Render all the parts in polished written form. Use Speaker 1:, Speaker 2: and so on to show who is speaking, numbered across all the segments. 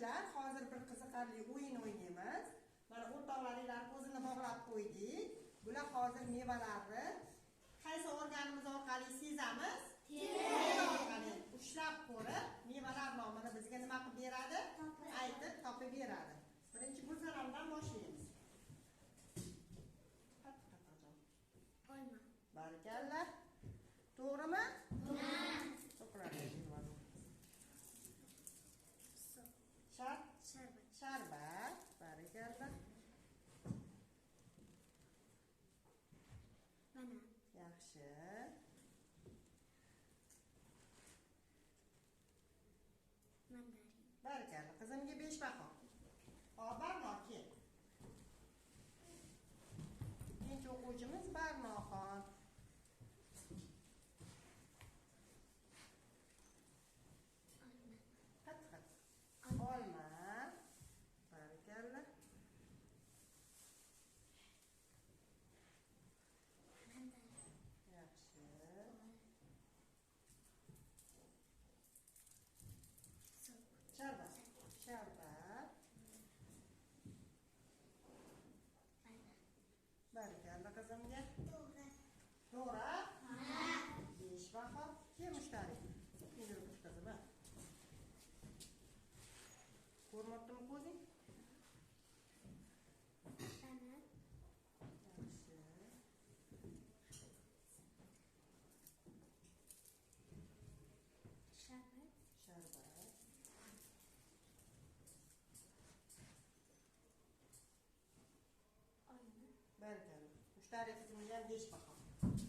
Speaker 1: o'quvchilar, hozir bir qiziqarli o'yin o'ynaymiz. Mana o'rtoqlaringlar ko'zini bog'lab qo'ydik. Bular hozir mevalarni qaysi organimiz orqali sezamiz? Teri orqali ushlab ko'rib, mevalar nomini bizga nima qilib beradi? Aytib topib beradi. Birinchi gulzaromdan boshlaymiz.
Speaker 2: Olma.
Speaker 1: Barakalla. To'g'rimi? To'g'ri. Sharbat. Barakalla.
Speaker 2: Banan.
Speaker 1: Yaxshi.
Speaker 2: Mandarin.
Speaker 1: Barakalla. Qizimga 5 baho. Hop, Barno kel. Ikkinchi o'quvchimiz Barnoxon. Olma. Barakalla. Yaxshi. Sharbat. Barakalla qizimga. To'g'ri. 5 baho. Kel mushtari. Yurib qizim. Ko'rmoqdimi ko'zing?
Speaker 2: Banan.
Speaker 1: Yaxshi. Sharbat.
Speaker 2: Olma.
Speaker 1: Barakalla. Mushtari qizimga ham 5 baho.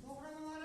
Speaker 1: To'g'rimi?